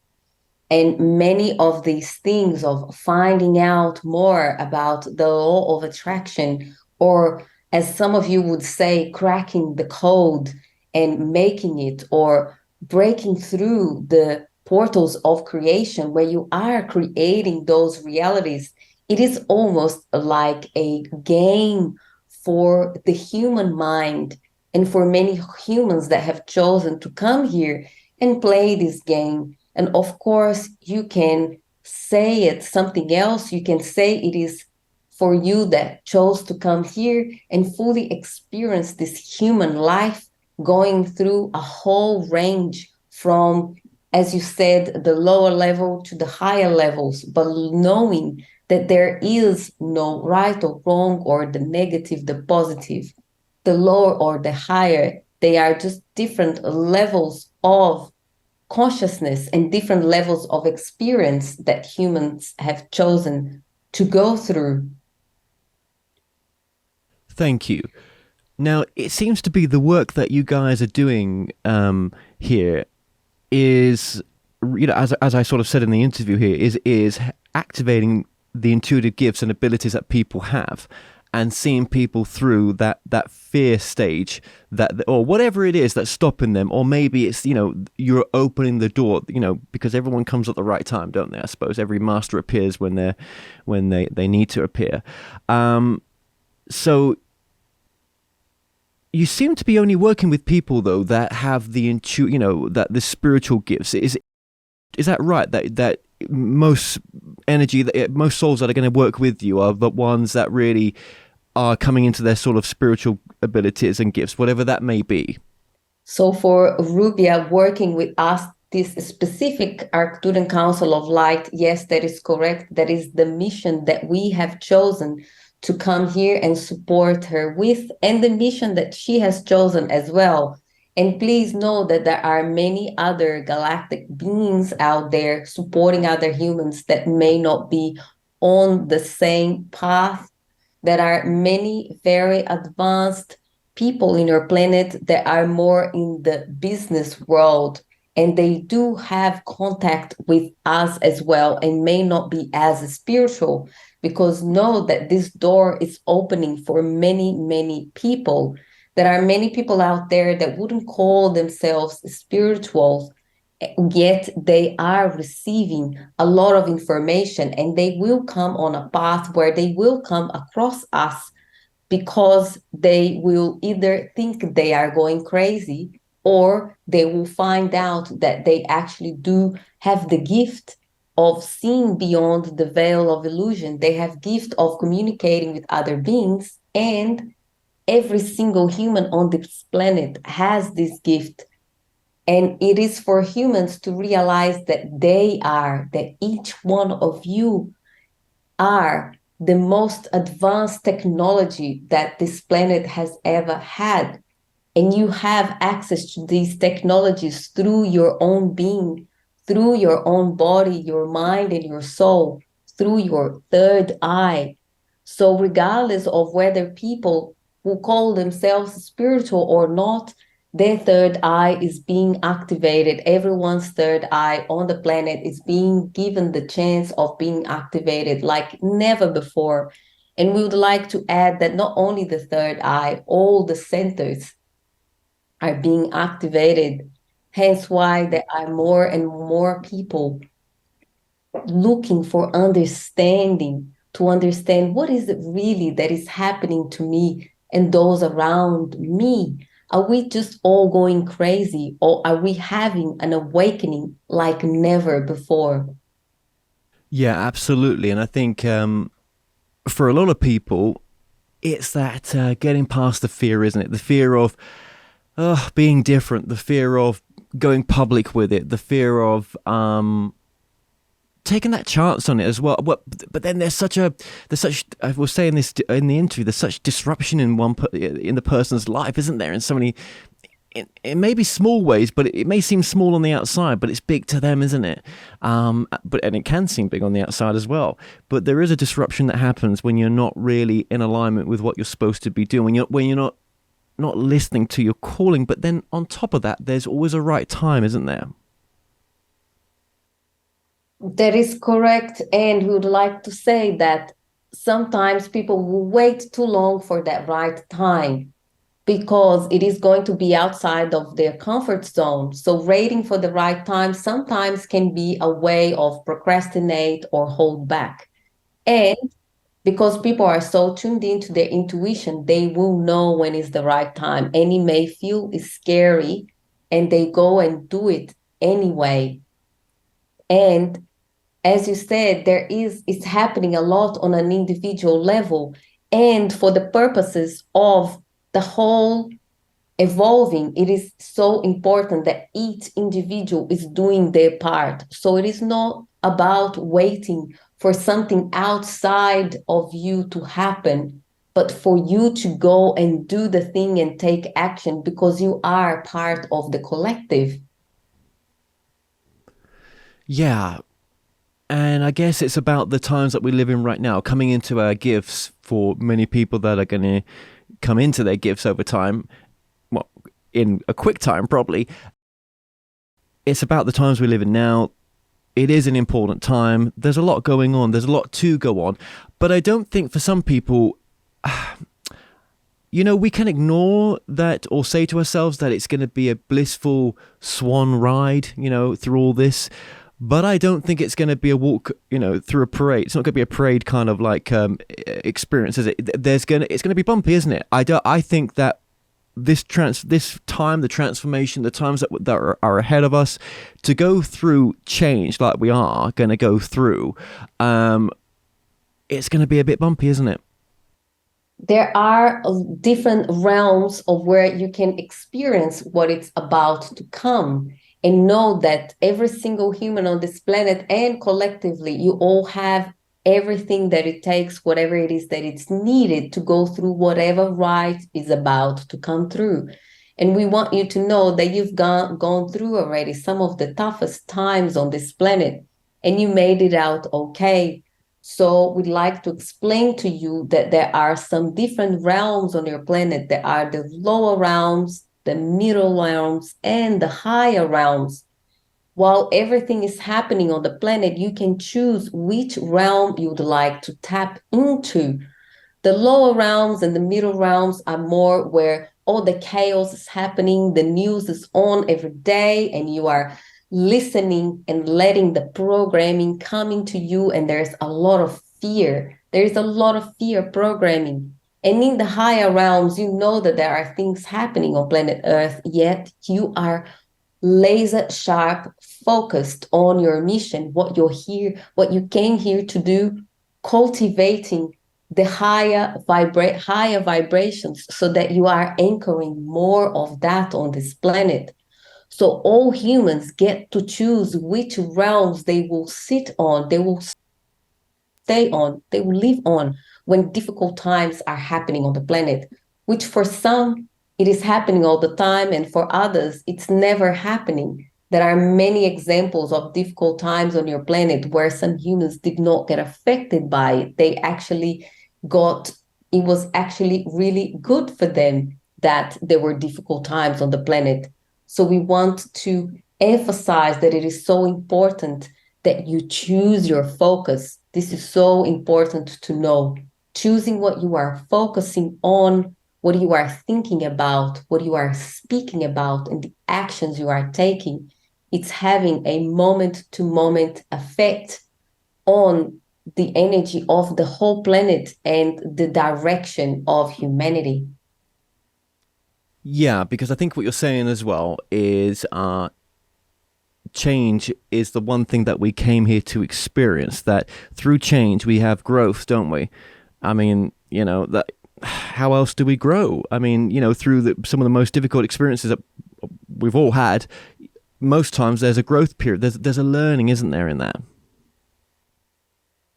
And many of these things of finding out more about the law of attraction, or as some of you would say, cracking the code and making it, or breaking through the portals of creation where you are creating those realities, it is almost like a game for the human mind and for many humans that have chosen to come here and play this game. And of course, you can say it something else. You can say it is for you that chose to come here and fully experience this human life, going through a whole range from, as you said, the lower level to the higher levels, but knowing that there is no right or wrong or the negative, the positive, the lower or the higher. They are just different levels of consciousness and different levels of experience that humans have chosen to go through. Thank you. Now, it seems to be the work that you guys are doing here is, as I sort of said in the interview here, is activating the intuitive gifts and abilities that people have, and seeing people through that fear stage, that, or whatever it is that's stopping them, or maybe it's, you're opening the door, because everyone comes at the right time, don't they? I suppose every master appears when they need to appear. So you seem to be only working with people though that have the that the spiritual gifts. Is that right? That most energy, most souls that are going to work with you are the ones that really are coming into their sort of spiritual abilities and gifts, whatever that may be. So for Rubia working with us, this specific Arcturian Council of Light, yes, that is correct. That is the mission that we have chosen to come here and support her with, and the mission that she has chosen as well. And please know that there are many other galactic beings out there supporting other humans that may not be on the same path. There are many very advanced people in your planet that are more in the business world, and they do have contact with us as well and may not be as spiritual, because know that this door is opening for many, many people. There are many people out there that wouldn't call themselves spiritual, yet they are receiving a lot of information, and they will come on a path where they will come across us because they will either think they are going crazy, or they will find out that they actually do have the gift of seeing beyond the veil of illusion. They have gift of communicating with other beings, and every single human on this planet has this gift. And it is for humans to realize that each one of you are the most advanced technology that this planet has ever had. And you have access to these technologies through your own being, through your own body, your mind, and your soul, through your third eye. So regardless of whether people who call themselves spiritual or not, their third eye is being activated. Everyone's third eye on the planet is being given the chance of being activated like never before. And we would like to add that not only the third eye, all the centers are being activated. Hence why there are more and more people looking for understanding, to understand what is it really that is happening to me and those around me. Are we just all going crazy, or are we having an awakening like never before? Yeah, absolutely. And I think for a lot of people, it's that getting past the fear, isn't it? The fear of being different, the fear of going public with it, the fear of taking that chance on it as well. But then there's such I was saying this in the interview, there's such disruption in the person's life, isn't there? In so many it may be small ways, but it may seem small on the outside, but it's big to them, isn't it? And it can seem big on the outside as well. But there is a disruption that happens when you're not really in alignment with what you're supposed to be doing. When you're not listening to your calling. But then on top of that, there's always a right time, isn't there? That is correct. And we would like to say that sometimes people will wait too long for that right time, because it is going to be outside of their comfort zone. So waiting for the right time sometimes can be a way of procrastinate or hold back. And because people are so tuned into their intuition, they will know when is the right time. And it may feel scary, and they go and do it anyway. And as you said, it's happening a lot on an individual level, and for the purposes of the whole evolving, it is so important that each individual is doing their part. So it is not about waiting for something outside of you to happen, but for you to go and do the thing and take action, because you are part of the collective. Yeah. And I guess it's about the times that we live in right now, coming into our gifts for many people that are going to come into their gifts over time, well, in a quick time, probably. It's about the times we live in now. It is an important time. There's a lot going on. There's a lot to go on. But I don't think for some people, we can ignore that or say to ourselves that it's going to be a blissful swan ride, through all this. But I don't think it's going to be a walk, through a parade. It's not going to be a parade kind of like experience, is it? It's going to be bumpy, isn't it? I think that this time, the transformation, the times that are ahead of us, to go through change like we are going to go through, it's going to be a bit bumpy, isn't it? There are different realms of where you can experience what it's about to come. And know that every single human on this planet, and collectively, you all have everything that it takes, whatever it is that it's needed to go through whatever ride is about to come through. And we want you to know that you've gone through already some of the toughest times on this planet, and you made it out okay. So we'd like to explain to you that there are some different realms on your planet. There are the lower realms, the middle realms, and the higher realms. While everything is happening on the planet, you can choose which realm you'd like to tap into. The lower realms and the middle realms are more where all the chaos is happening, the news is on every day, and you are listening and letting the programming coming to you, and there's a lot of fear. There is a lot of fear programming. And in the higher realms, you know that there are things happening on planet Earth, yet you are laser sharp, focused on your mission, what you're here, what you came here to do, cultivating the higher vibrations, so that you are anchoring more of that on this planet. So all humans get to choose which realms they will sit on, they will stay on, they will live on when difficult times are happening on the planet, which for some, it is happening all the time, and for others, it's never happening. There are many examples of difficult times on your planet where some humans did not get affected by it. It was actually really good for them that there were difficult times on the planet. So we want to emphasize that it is so important that you choose your focus. This is so important to know. Choosing what you are focusing on, what you are thinking about, what you are speaking about, and the actions you are taking. It's having a moment-to-moment effect on the energy of the whole planet and the direction of humanity. Yeah, because I think what you're saying as well is change is the one thing that we came here to experience, that through change we have growth, don't we? I mean, that how else do we grow? I mean, through some of the most difficult experiences that we've all had, most times there's a growth period. There's a learning, isn't there, in that?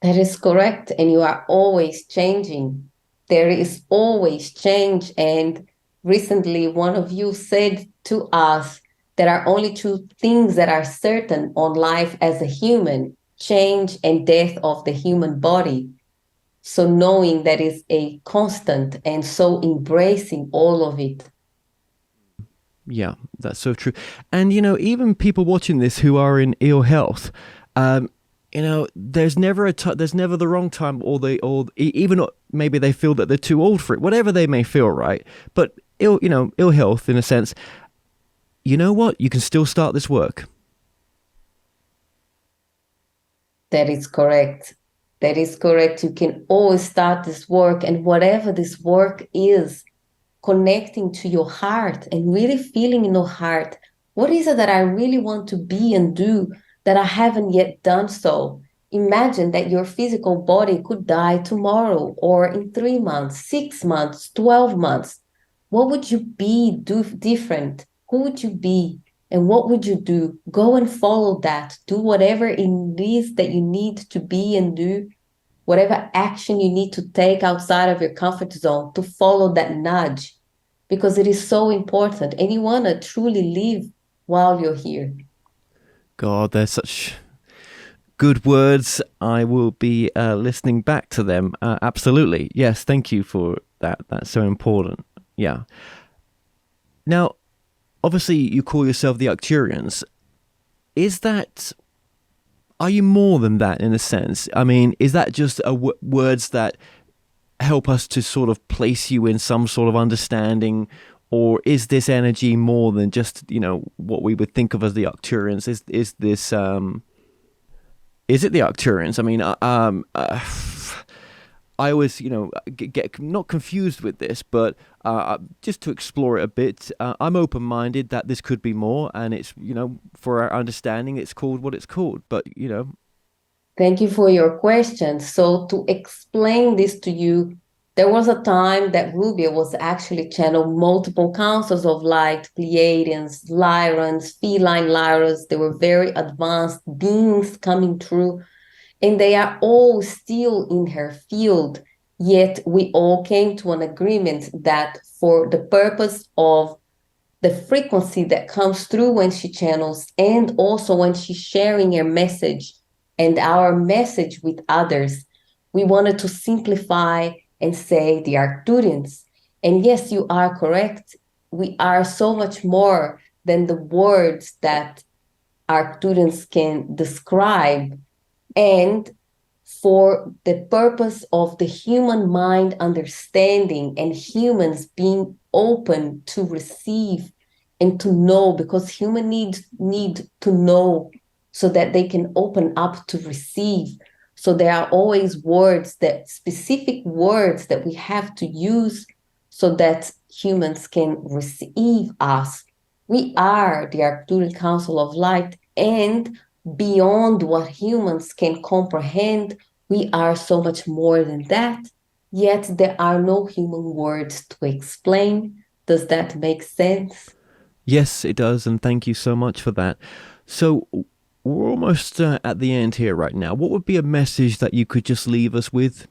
That is correct. And you are always changing. There is always change. And recently one of you said to us, there are only two things that are certain on life as a human: change and death of the human body. So knowing that is a constant and so embracing all of it. Yeah, that's so true. And even people watching this who are in ill health, um, there's never there's never the wrong time, even maybe they feel that they're too old for it, whatever they may feel, right? But ill health in a sense. You know what? You can still start this work. That is correct. That is correct. You can always start this work, and whatever this work is, connecting to your heart and really feeling in your heart, what is it that I really want to be and do that I haven't yet done so? Imagine that your physical body could die tomorrow or in 3 months, 6 months, 12 months. What would you do different? Who would you be? And what would you do? Go and follow that. Do whatever it is that you need to be and do, whatever action you need to take outside of your comfort zone to follow that nudge, because it is so important and you want to truly live while you're here. God, they're such good words. I will be listening back to them. Absolutely. Yes, thank you for that. That's so important. Yeah. Now, obviously, you call yourself the Arcturians. Are you more than that in a sense? I mean, is that just words that help us to sort of place you in some sort of understanding? Or is this energy more than just, what we would think of as the Arcturians? Is it the Arcturians? I mean, I always, get not confused with this, but just to explore it a bit, I'm open-minded that this could be more, and it's, for our understanding, it's called what it's called. But. Thank you for your question. So to explain this to you, there was a time that Rubia was actually channeled multiple councils of light, Pleiadians, Lyrans, feline Lyras. They were very advanced beings coming through, and they are all still in her field. Yet we all came to an agreement that for the purpose of the frequency that comes through when she channels, and also when she's sharing her message and our message with others, we wanted to simplify and say the Arcturians. And yes, you are correct. We are so much more than the words that Arcturians can describe. And for the purpose of the human mind understanding and humans being open to receive and to know, because humans need to know so that they can open up to receive. So there are always specific words that we have to use so that humans can receive us. We are the Arcturian Council of Light, and beyond what humans can comprehend, we are so much more than that. Yet there are no human words to explain. Does that make sense? Yes, it does, and thank you so much for that. So we're almost at the end here right now. What would be a message that you could just leave us with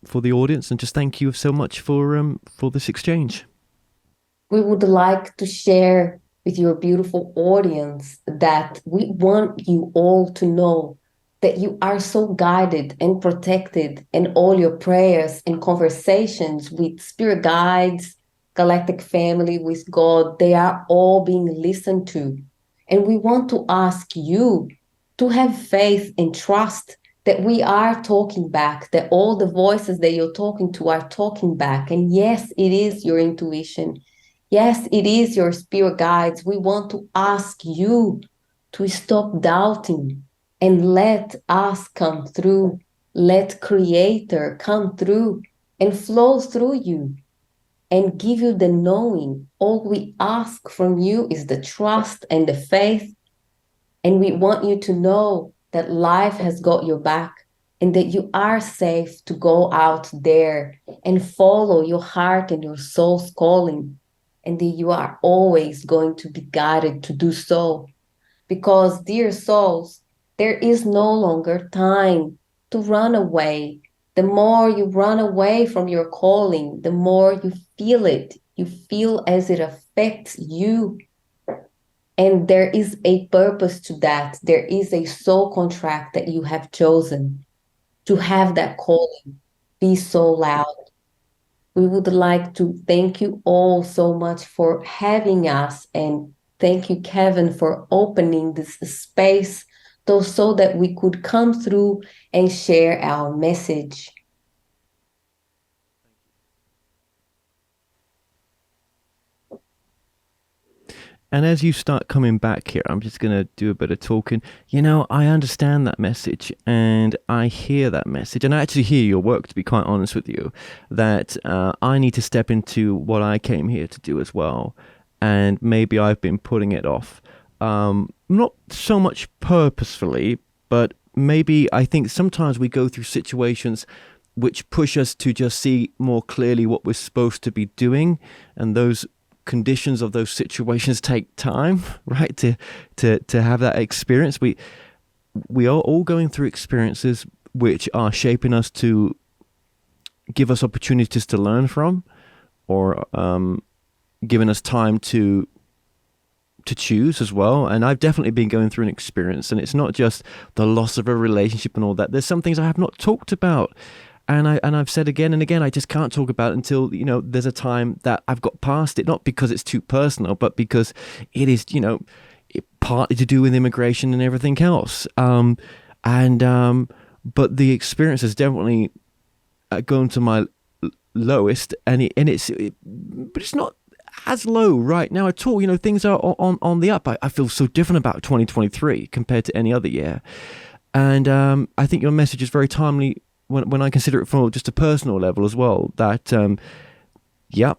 for the audience, and just thank you so much for this exchange? We would like to share with your beautiful audience that we want you all to know that you are so guided and protected, and all your prayers and conversations with spirit guides, galactic family, with God, they are all being listened to. And we want to ask you to have faith and trust that we are talking back, that all the voices that you're talking to are talking back. And yes, it is your intuition. Yes, it is your spirit guides. We want to ask you to stop doubting and let us come through. Let Creator come through and flow through you and give you the knowing. All we ask from you is the trust and the faith. And we want you to know that life has got your back and that you are safe to go out there and follow your heart and your soul's calling, and that you are always going to be guided to do so. Because, dear souls, there is no longer time to run away. The more you run away from your calling, the more you feel it. you feel as it affects you. And there is a purpose to that. There is a soul contract that you have chosen to have that calling be so loud. We would like to thank you all so much for having us, and thank you, Kevin, for opening this space so that we could come through and share our message. And as you start coming back here, I'm just going to do a bit of talking. I understand that message and I hear that message. And I actually hear your work, to be quite honest with you, that I need to step into what I came here to do as well. And maybe I've been putting it off. Not so much purposefully, but maybe I think sometimes we go through situations which push us to just see more clearly what we're supposed to be doing. And those conditions of those situations take time, right, to have that experience. We are all going through experiences which are shaping us to give us opportunities to learn from, or giving us time to choose as well. And I've definitely been going through an experience, and it's not just the loss of a relationship and all that. There's some things I have not talked about. And I've said again and again, I just can't talk about it until, there's a time that I've got past it, not because it's too personal, but because it is, partly to do with immigration and everything else. But the experience has definitely gone to my lowest, but it's not as low right now at all. Things are on the up. I feel so different about 2023 compared to any other year. And I think your message is very timely when I consider it from just a personal level as well, that,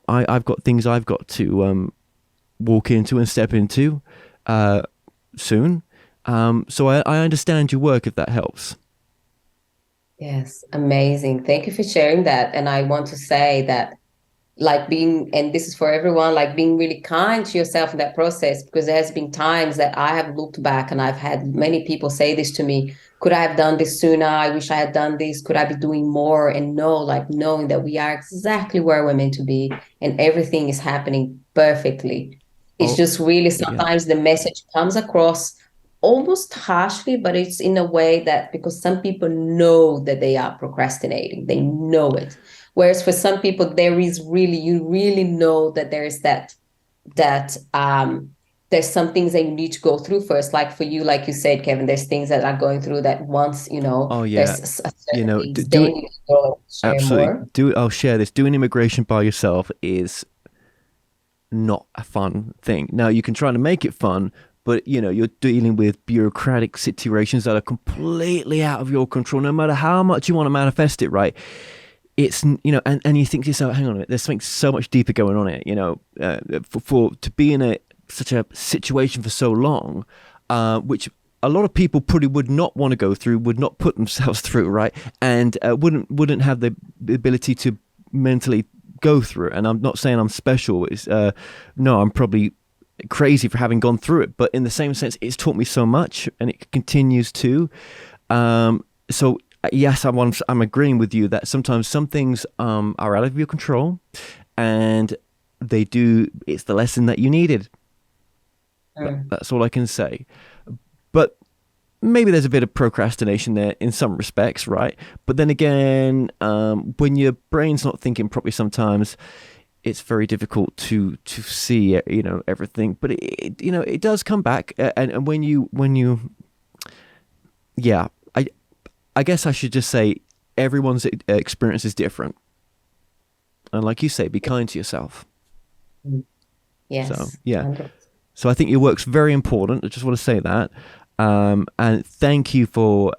I've got things I've got to walk into and step into soon. So I understand your work, if that helps. Yes, amazing. Thank you for sharing that. And I want to say that, and this is for everyone, being really kind to yourself in that process, because there has been times that I have looked back and I've had many people say this to me: could I have done this sooner? I wish I had done this. Could I be doing more? And knowing that we are exactly where we're meant to be and everything is happening perfectly. It's just really sometimes the message comes across almost harshly, but it's in a way that, because some people know that they are procrastinating, they know it. Whereas for some people, you really know that there is that there's some things that you need to go through first. Like for you, like you said, Kevin, there's things that are going through that once, Oh yeah. there's a certain things, do then it. you go share Absolutely. more. I'll share this. Doing immigration by yourself is not a fun thing. Now, you can try to make it fun, but you're dealing with bureaucratic situations that are completely out of your control, no matter how much you want to manifest it, right? It's, and you think to yourself, hang on a minute, there's something so much deeper going on here, to be in such a situation for so long, which a lot of people probably would not want to go through, would not put themselves through, right? And wouldn't have the ability to mentally go through it. And I'm not saying I'm special. No, I'm probably crazy for having gone through it. But in the same sense, it's taught me so much, and it continues to. So yes, I'm agreeing with you that sometimes some things are out of your control, and it's the lesson that you needed. That's all I can say. But maybe there's a bit of procrastination there in some respects, right? But then again, when your brain's not thinking properly, sometimes it's very difficult to see everything. But it does come back, and when you I guess I should just say everyone's experience is different, and like you say, be kind to yourself. Yes. So yeah. 100%. So I think your work's very important. I just want to say that. And thank you for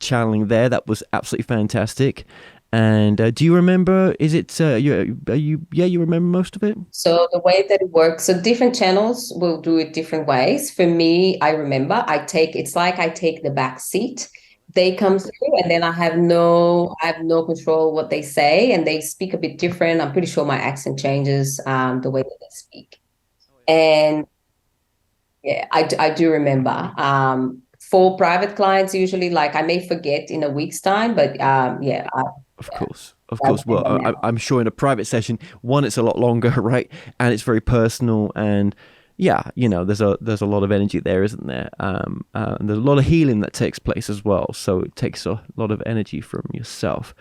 channeling there. That was absolutely fantastic. And do you remember, is it, you remember most of it? So the way that it works, so different channels will do it different ways. For me, I remember it's like I take the back seat. They come through and then I have no control what they say, and they speak a bit different. I'm pretty sure my accent changes the way that they speak. And yeah, I do remember. For private clients, usually, I may forget in a week's time, but of course. Of course. Well, I'm sure in a private session, one, it's a lot longer, right? And it's very personal, and yeah, there's a lot of energy there, isn't there? And there's a lot of healing that takes place as well. So it takes a lot of energy from yourself.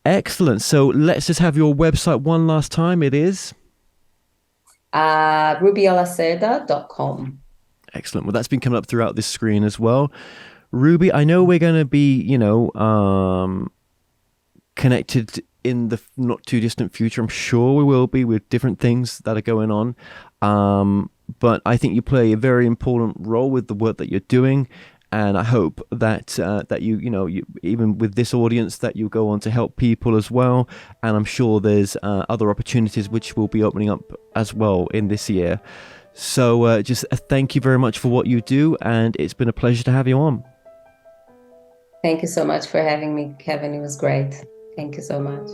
Excellent. So let's just have your website one last time. It is rubialacerda.com. Excellent. Well, that's been coming up throughout this screen as well. Ruby, I know we're going to be, connected in the not too distant future. I'm sure we will be, with different things that are going on. But I think you play a very important role with the work that you're doing. And I hope that that you even with this audience, that you go on to help people as well. And I'm sure there's other opportunities which will be opening up as well in this year. So just thank you very much for what you do, and it's been a pleasure to have you on. Thank you so much for having me, Kevin. It was great. Thank you so much.